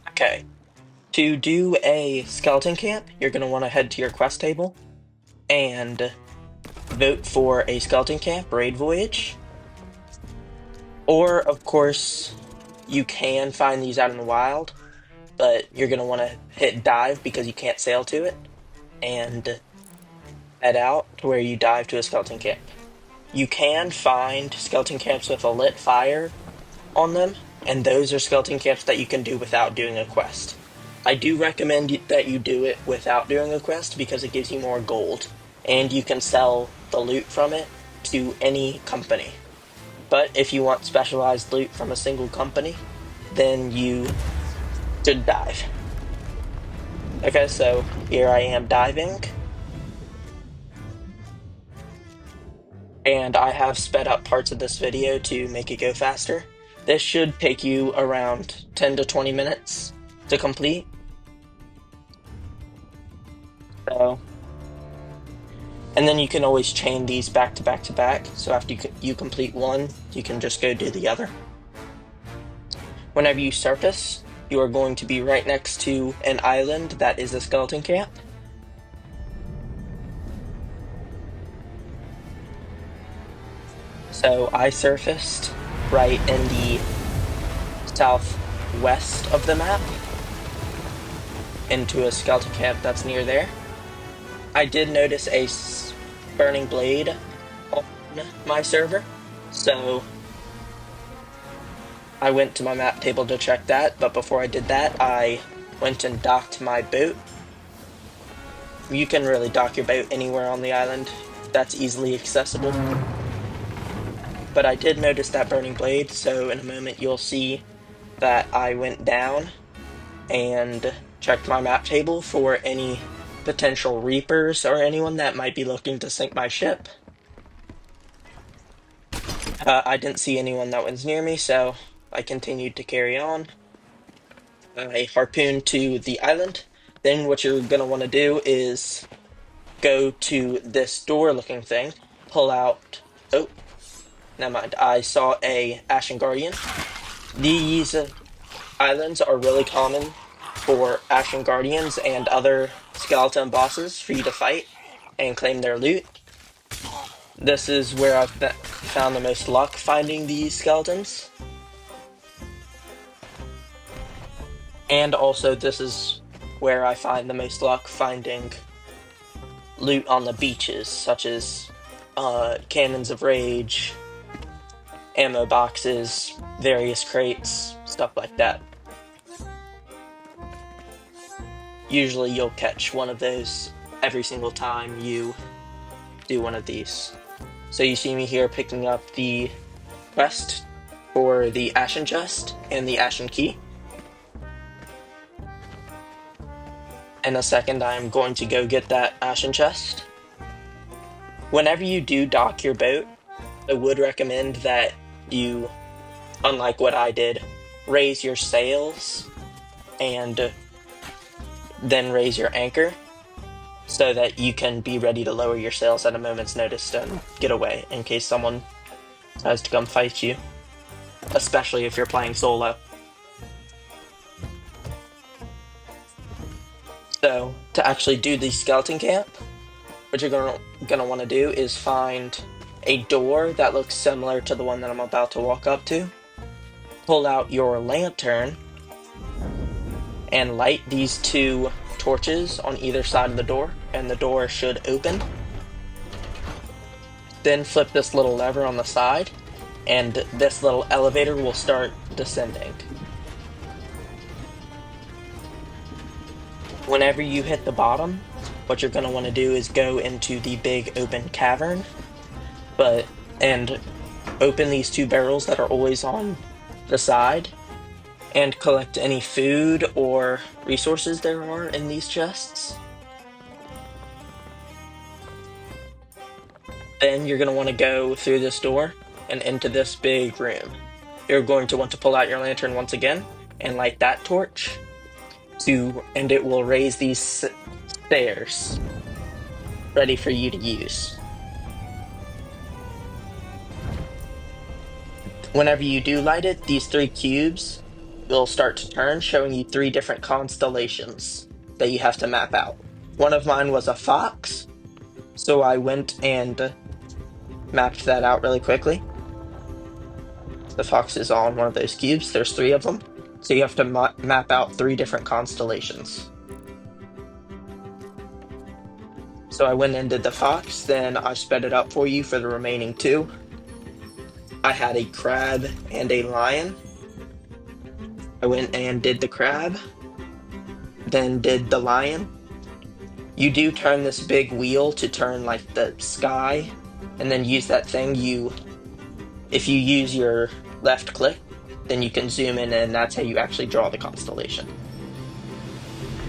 Okay. To do a skeleton camp, you're going to want to head to your quest table and vote for a skeleton camp raid voyage. Or, of course, you can find these out in the wild, but you're going to want to hit dive because you can't sail to it and head out to where you dive to a skeleton camp. You can find skeleton camps with a lit fire on them, and those are skeleton camps that you can do without doing a quest. I do recommend that you do it without doing a quest because it gives you more gold, and you can sell the loot from it to any company. But if you want specialized loot from a single company, then you should dive. Okay, so here I am diving, and I have sped up parts of this video to make it go faster. This should take you around 10 to 20 minutes to complete. So, and then you can always chain these back to back to back. So after you complete one, you can just go do the other. Whenever you surface, you are going to be right next to an island that is a skeleton camp. So I surfaced right in the southwest of the map into a skeleton camp that's near there. I did notice a burning blade on my server, so I went to my map table to check that, but before I did that, I went and docked my boat. You can really dock your boat anywhere on the island. That's easily accessible. But I did notice that burning blade, so in a moment you'll see that I went down and checked my map table for any potential reapers or anyone that might be looking to sink my ship. I didn't see anyone that was near me, so I continued to carry on. I harpooned to the island. Then what you're going to want to do is go to this door looking thing, pull out... Oh, never mind. I saw a Ashen Guardian. These islands are really common for Ashen Guardians and other skeleton bosses for you to fight and claim their loot. This is where I've found the most luck finding these skeletons. And also this is where I find the most luck finding loot on the beaches, such as cannons of rage, ammo boxes, various crates, stuff like that. Usually you'll catch one of those every single time you do one of these. So you see me here picking up the quest for the Ashen Chest and the Ashen Key. In a second, I'm going to go get that Ashen Chest. Whenever you do dock your boat, I would recommend that you, unlike what I did, raise your sails and then raise your anchor so that you can be ready to lower your sails at a moment's notice and get away in case someone tries to come fight you, especially if you're playing solo. So, to actually do the skeleton camp, what you're gonna want to do is find a door that looks similar to the one that I'm about to walk up to. Pull out your lantern and light these two torches on either side of the door, and the door should open. Then flip this little lever on the side, and this little elevator will start descending. Whenever you hit the bottom, what you're going to want to do is go into the big open cavern, and open these two barrels that are always on the side, and collect any food or resources there are in these chests. Then you're going to want to go through this door and into this big room. You're going to want to pull out your lantern once again and light that torch, and it will raise these stairs ready for you to use. Whenever you do light it, these three cubes will start to turn, showing you 3 different constellations that you have to map out. One of mine was a fox, so I went and mapped that out really quickly. The fox is on one of those cubes. There's 3 of them, so you have to map out 3 different constellations. So I went and did the fox, then I sped it up for you for the remaining 2. I had a crab and a lion. I went and did the crab, then did the lion. You do turn this big wheel to turn like the sky, and then use that thing. If you use your left click, then you can zoom in, and that's how you actually draw the constellation.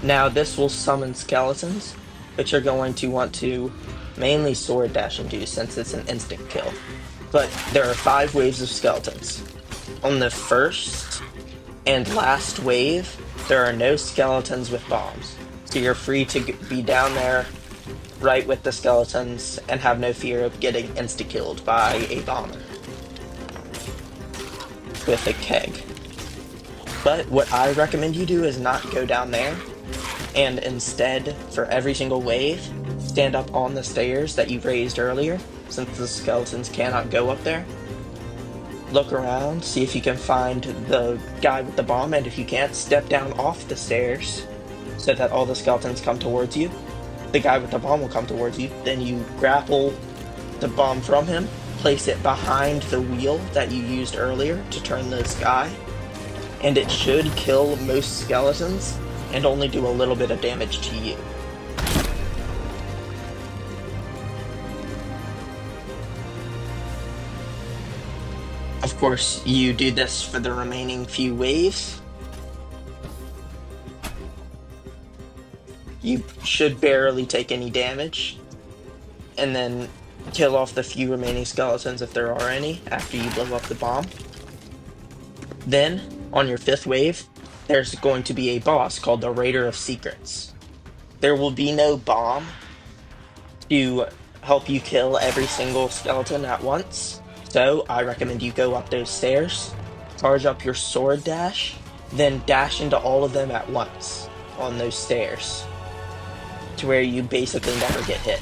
Now this will summon skeletons, which you're going to want to mainly sword dash into since it's an instant kill. But there are 5 waves of skeletons. On the first and last wave, there are no skeletons with bombs. So you're free to be down there right with the skeletons and have no fear of getting insta-killed by a bomber with a keg. But what I recommend you do is not go down there, and instead, for every single wave, stand up on the stairs that you raised earlier, since the skeletons cannot go up there. Look around, see if you can find the guy with the bomb, and if you can't, step down off the stairs so that all the skeletons come towards you. The guy with the bomb will come towards you, then you grapple the bomb from him, place it behind the wheel that you used earlier to turn the sky, and it should kill most skeletons and only do a little bit of damage to you. Of course, you do this for the remaining few waves. You should barely take any damage, and then kill off the few remaining skeletons if there are any after you blow up the bomb. Then, on your 5th wave, there's going to be a boss called the Raider of Secrets. There will be no bomb to help you kill every single skeleton at once, so I recommend you go up those stairs, charge up your sword dash, then dash into all of them at once on those stairs, to where you basically never get hit.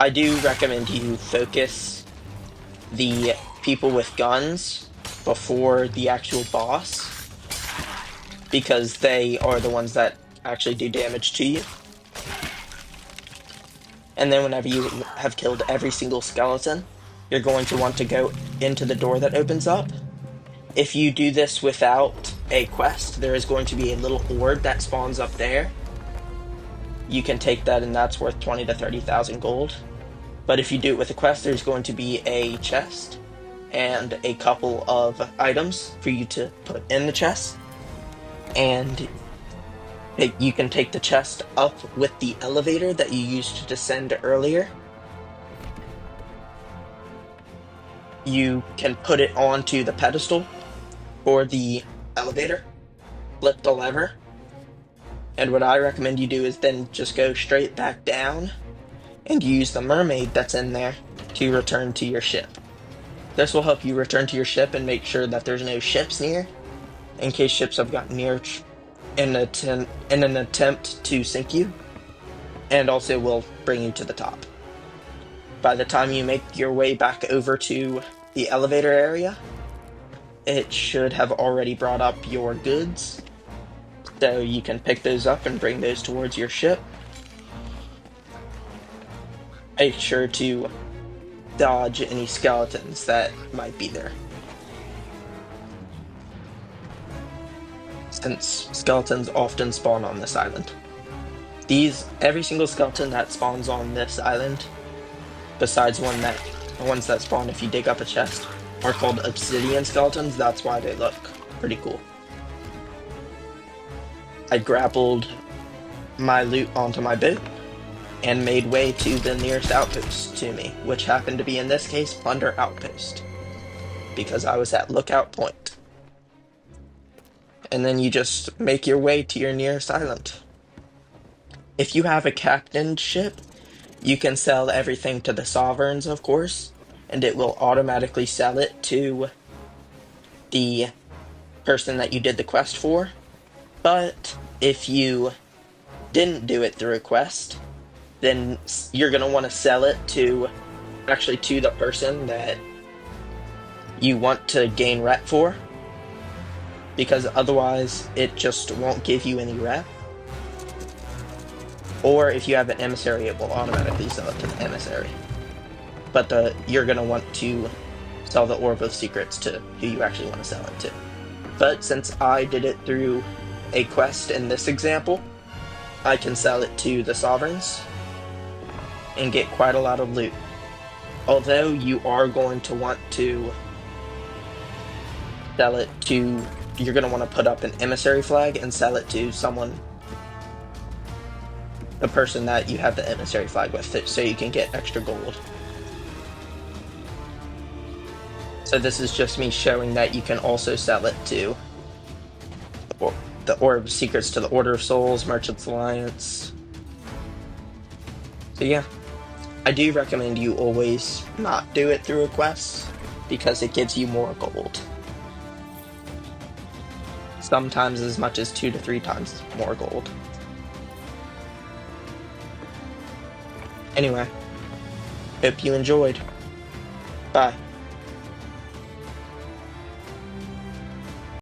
I do recommend you focus the people with guns before the actual boss, because they are the ones that actually do damage to you. And then whenever you have killed every single skeleton, you're going to want to go into the door that opens up. If you do this without a quest, there is going to be a little orb that spawns up there. You can take that, and that's worth 20 to 30,000 gold. But if you do it with a quest, there's going to be a chest and a couple of items for you to put in the chest. And you can take the chest up with the elevator that you used to descend earlier. You can put it onto the pedestal for the elevator, flip the lever, and what I recommend you do is then just go straight back down and use the mermaid that's in there to return to your ship. This will help you return to your ship and make sure that there's no ships near, in case ships have gotten near in an attempt to sink you, and also will bring you to the top. By the time you make your way back over to the elevator area, it should have already brought up your goods, so you can pick those up and bring those towards your ship. Make sure to dodge any skeletons that might be there, since skeletons often spawn on this island. Every single skeleton that spawns on this island, besides the ones that spawn if you dig up a chest, are called obsidian skeletons. That's why they look pretty cool. I grappled my loot onto my boat and made way to the nearest outpost to me, which happened to be, in this case, Plunder Outpost, because I was at Lookout Point. And then you just make your way to your nearest island. If you have a captained ship, you can sell everything to the sovereigns, of course, and it will automatically sell it to the person that you did the quest for. But if you didn't do it through a quest, then you're going to want to sell it to the person that you want to gain rep for, because otherwise it just won't give you any rep. Or if you have an emissary, it will automatically sell it to the emissary. But you're going to want to sell the Orb of Secrets to who you actually want to sell it to. But since I did it through a quest in this example, I can sell it to the Sovereigns and get quite a lot of loot. Although you are going to want to sell it to, you're going to want to put up an emissary flag and sell it to someone, the person that you have the emissary flag with, so you can get extra gold. So this is just me showing that you can also sell it to the Orb of Secrets to the Order of Souls, Merchants Alliance. So yeah, I do recommend you always not do it through a quest, because it gives you more gold. Sometimes as much as 2 to 3 times more gold. Anyway, hope you enjoyed. Bye.